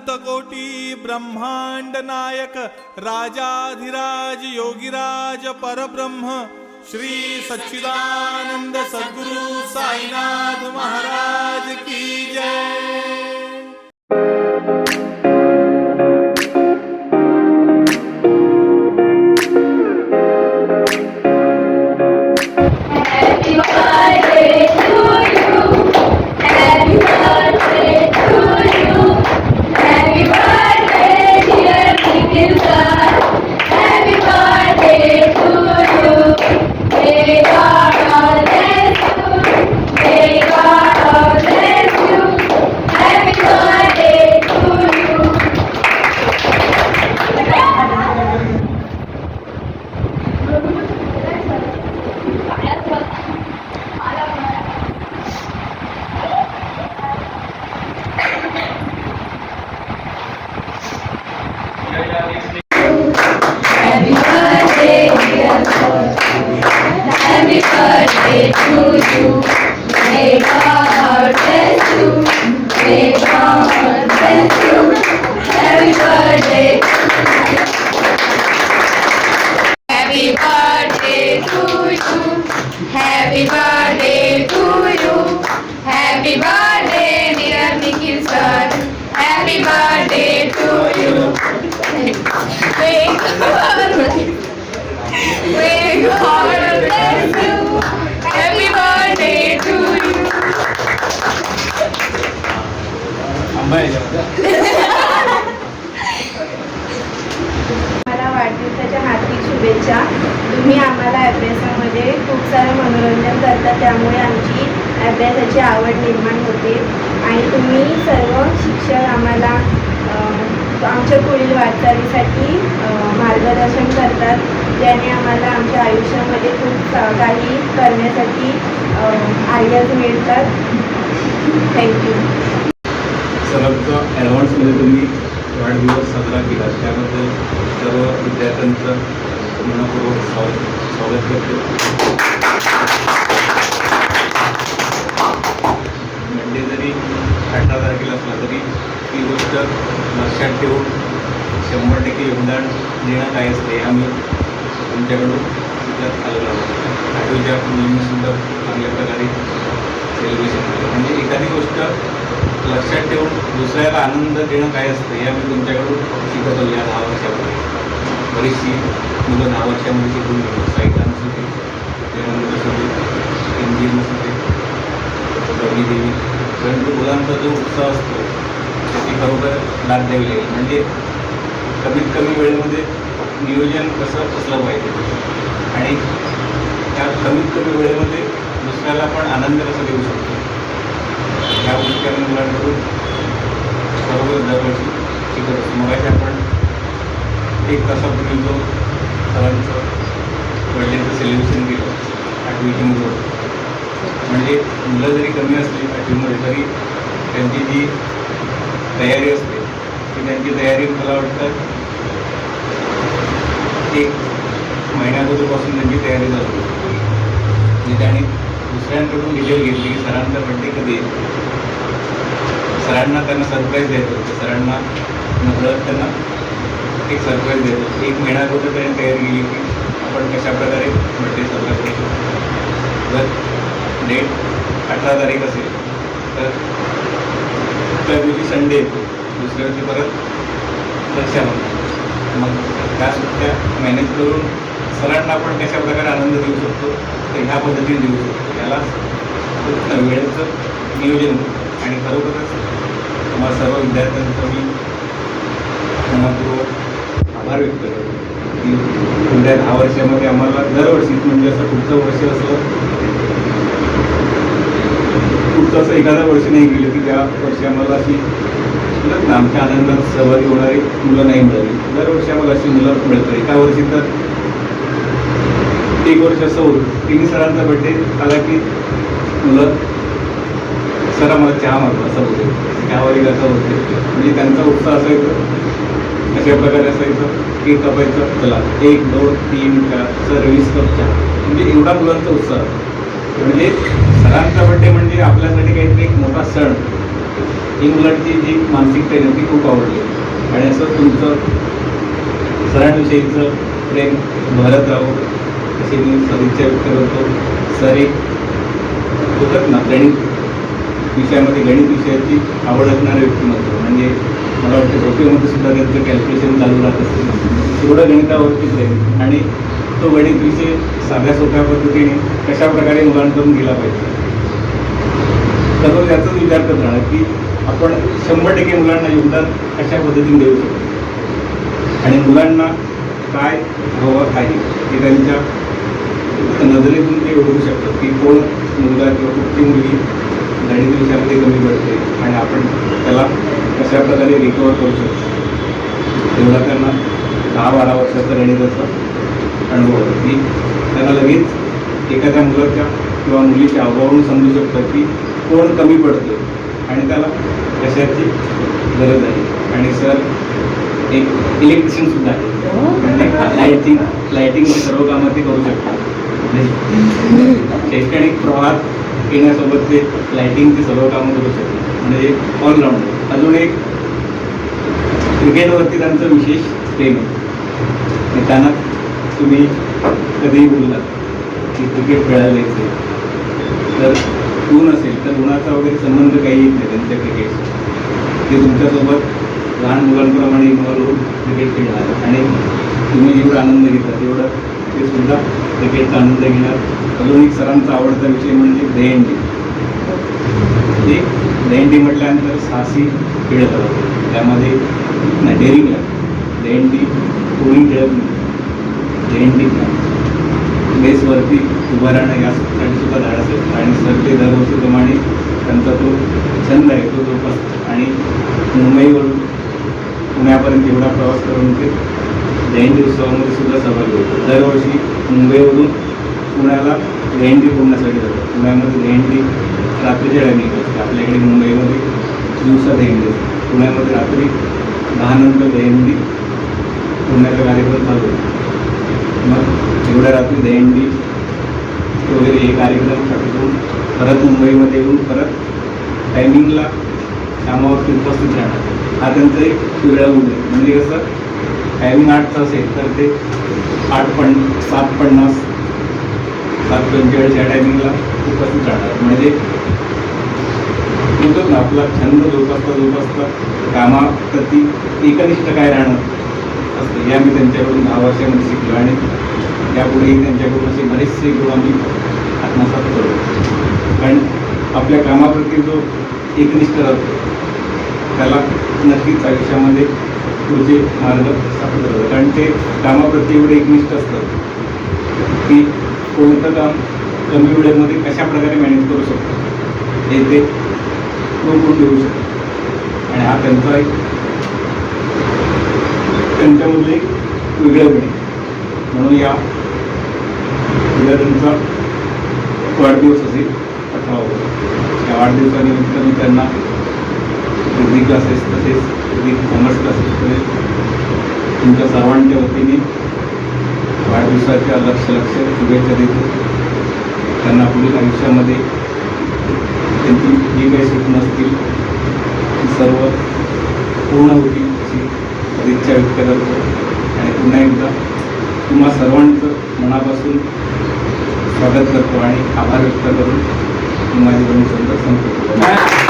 अनंत कोटी ब्रह्मांड नायक राजाधिराज योगीराज परब्रह्म श्री सच्चिदानंद सद्गुरु साईनाथ महाराज की जय। मला वाढदिवसाच्या हार्दिक शुभेच्छा। तुम्ही आम्हाला अभ्यासामध्ये खूप सारं मनोरंजन करता, त्यामुळे आमची अभ्यासाची आवड निर्माण होते आणि तुम्ही सर्व शिक्षक आम्हाला आमच्या पुढील वाटचालीसाठी मार्गदर्शन करतात, त्याने आम्हाला आमच्या आयुष्यामध्ये खूप काही करण्यासाठी आयडियाज मिळतात। थँक्यू। सलगचा ॲडव्हान्समध्ये तुम्ही वाढदिवस साजरा केला त्याबद्दल सर्व विद्यार्थ्यांचं मनपूर्वक स्वागत करतो। म्हणजे जरी 18 तारखेला असला तरी ती गोष्ट लक्षात ठेवून 100% योगदान देणं काय असते आम्ही तुमच्याकडून शिकत आलेलो आहोत। आठवीच्या मुलींनीसुद्धा चांगल्या प्रकारे सेलिब्रेशन केलं। म्हणजे एखादी गोष्ट लक्षात ठेवून दुसऱ्याला आनंद देणं काय असतं हे आम्ही तुमच्याकडून शिकत आलो। या 10 वर्षामध्ये बरीचशी मुलं 10 वर्षामध्ये शिकून गेली। साईदान असू दे, देवानंद असू दे, इंजिन असू दे, गौरी देवी, परंतु मुलांचा जो उत्साह असतो त्याची खरोखर लाभ द्यावी लागेल। म्हणजे कमीत कमी वेळेमध्ये नियोजन कसं असलं पाहिजे आणि त्या कमीत कमी वेळेमध्ये दुसऱ्याला पण आनंद कसा देऊ शकतो या गोष्टी आम्ही मुलांकडून बरोबर दरवर्षी शिकत असतो। मगाशी आपण 1 तासापूर्वी जो सरांचं बर्थडेचं सेलिब्रेशन केलं 8वीची मुलं, म्हणजे मुलं जरी कमी असली 8वीमध्ये तरी त्यांची जी तयारी असते ती त्यांची तयारी मला वाटतं 1 महिन्याअगोदरपासून त्यांची तयारी झाली। म्हणजे त्याने दुसऱ्यांकडून डिटेल घेतली की सरांचा बड्डे कधी आहे, सरांना त्यांना सरप्राईज द्यायचं होतं, सरांना नकळत त्यांना एक सरप्राईज द्यायचं। 1 महिना अगोदर त्याने तयारी केली की आपण कशाप्रकारे बड्डे साजरा करू शकतो। जर डेट 18 तारीख असेल तर त्या दिवशी संडे येतो, दुसऱ्या दिवशी परत रक्षाबंधन, मग त्या सुट्ट्या मॅनेज करून सरांना आपण कशाप्रकारे आनंद देऊ शकतो तर ह्या पद्धतीने देऊ शकतो। याला वेळेचं नियोजन आणि खरोखरच तुम्हाला सर्व विद्यार्थ्यांचं मी मनपूर्वक आभार व्यक्त करतो की पुढल्या 10 वर्षामध्ये आम्हाला दरवर्षी म्हणजे असं पुढचं वर्ष असं एखादं वर्ष नाही गेलं की त्या वर्षी आम्हाला अशी आमच्या आनंदात सहभागी होणारी मुलं नाही मिळाली। दरवर्षी आम्हाला अशी मुलं मिळतात। एका वर्षी तर 1 वर्ष असं होतं 3 सरांचा बड्डे आला की मुलं सर मला चहा मागतो असं होते, चहावरील असं होते। म्हणजे त्यांचा उत्साह असायचं अशा प्रकारे असायचं केक कापायचं, चला 1 2 3 4 सर 20 कप चहा, म्हणजे एवढा मुलांचा उत्साह। म्हणजे सरांचा बड्डे म्हणजे आपल्यासाठी काहीतरी एक मोठा सण ही मुलांची जी मानसिकता आहे ना ती खूप आवडली आणि असं तुमचं सरांविषयीचं प्रेम भरत राहो अशी मी सदिच्छा व्यक्त करतो. सर एक होतात ना गणित विषयामध्ये गणित विषयाची आवड असणारे व्यक्तिमत्व म्हणजे मला वाटतं झोपेमध्ये सुद्धा त्यांचं कॅल्क्युलेशन चालू राहत असते एवढं गणितावरतीच आहे आणि तो गणित विषय साध्या सोप्या पद्धतीने कशा प्रकारे मुलांकडून गेला पाहिजे तर तो त्याचाच विचार करत राहणार की आपण 100% मुलांना योगदान कशा पद्धतीने देऊ शकतो आणि मुलांना काय हवं आहे ते त्यांच्या नजरेतून ते ओळखू शकतात की कोण मुलगा किंवा कुठली मुलगी गणित विषयामध्ये कमी पडते आणि आपण त्याला कशा प्रकारे रिकवर करू शकतो. तेवढा त्यांना 10-12 वर्षाचा गणिताचा अनुभव होतो की त्यांना लगेच एखाद्या मुलाच्या किंवा मुलीच्या अभावावरून समजू शकतं की कोण कमी पडतो आणि त्याला कशाची गरज आहे. आणि सर एक इलेक्ट्रिशियनसुद्धा आहे म्हणजे लाईटिंगची सर्व कामं ते करू शकतात. शैक्षणिक प्रवाहात येण्यासोबत ते लाईटिंगची सर्व कामं करू शकतात म्हणजे ऑलराऊंडर. अजून एक क्रिकेटवरती त्यांचं विशेष प्रेम आहे. त्यांना तुम्ही कधीही बोललात की क्रिकेट खेळायला यायचे तर ऊन असेल तर उन्हाचा वगैरे संबंध काही येत नाही त्यांच्या क्रिकेट ते तुमच्यासोबत लहान मुलांप्रमाणे इन्व्हॉल्व होऊन क्रिकेट खेळणार आणि तुम्ही जेवढा आनंद घेता तेवढं ते सुद्धा क्रिकेटचा आनंद घेणार. अजून एक सरांचा आवडता विषय म्हणजे दहीहंडी. ते दहीहंडी म्हटल्यानंतर साहसी खेळ करतो त्यामध्ये नाही डेअरिंग लागते. दहीहंडी कोणी खेळत नाही. दहीहंडी बेसवरती उभं राहणं यासाठी सुद्धा धाड असेल आणि सर ते दरवर्षीप्रमाणे त्यांचा तो छंद आहे तो जोपासतो आणि मुंबईवरून पुण्यापर्यंत एवढा प्रवास करून ते दहीहंडी उत्सवामध्ये सुद्धा सहभागी होतो. दरवर्षी मुंबईवरून पुण्याला दहीहंडी फोडण्यासाठी जातात. पुण्यामध्ये दहीहंडी रात्रीच्या टायमिंग असते. आपल्याकडे मुंबईमध्ये दिवसा दहीहंडी असते. पुण्यामध्ये रात्री 10 नंतर दहीहंडी फोडण्याचा कार्यक्रम चालू होतो. मग एवढ्या रात्री दहीहंडी वगैरे हे कार्यक्रम करून परत मुंबईमध्ये येऊन परत टायमिंगला कामावरती उपस्थित राहणार हा त्यांचा एक वेगळा गुण आहे. म्हणजे कसं टायमिंग 8चा असेल तर ते 7:50 7:45 या टायमिंगला उपस्थित राहणार. म्हणजे होतं ना आपला छंद जोपासता कामाप्रती एकनिष्ठ काय राहणं असतं हे आम्ही त्यांच्याकडून 10 वर्षामध्ये शिकलो आणि त्यापुढेही त्यांच्याकडून असे बरेचसे गुण आम्ही आत्मसात करतो. कारण आपल्या कामाप्रती जो एकनिष्ठ राहतो त्याला नक्कीच आयुष्यामध्ये पुढचे मार्ग सापडत राहतात. कारण ते कामाप्रती एवढे एकनिष्ठ असतात की कोणतं काम कमी वेळेमध्ये कशा प्रकारे मॅनेज करू शकतो हे ते करून देऊ शकतात. आणि हा त्यांचा एक त्यांच्यामधलं एक वेगळं गुण आहे. म्हणून या उद्या त्यांचा वाढदिवस असेल 18 ऑगस्ट. या वाढदिवसानिमित्त मी त्यांना फिजिक्स क्लासेस तसेच फिजिक्स कॉमर्स क्लासेस तुमच्या सर्वांच्या वतीने वाढदिवसाच्या लक्ष शुभेच्छा देतो. त्यांना पुढील आयुष्यामध्ये त्यांची जी काही स्वप्न असतील ती सर्व पूर्ण होतील अशी सदिच्छा व्यक्त करतो. आणि पुन्हा एकदा तुम्हा सर्वांचं मनापासून स्वागत करतो आणि आभार व्यक्त करून माझी दोन शब्द संपतो.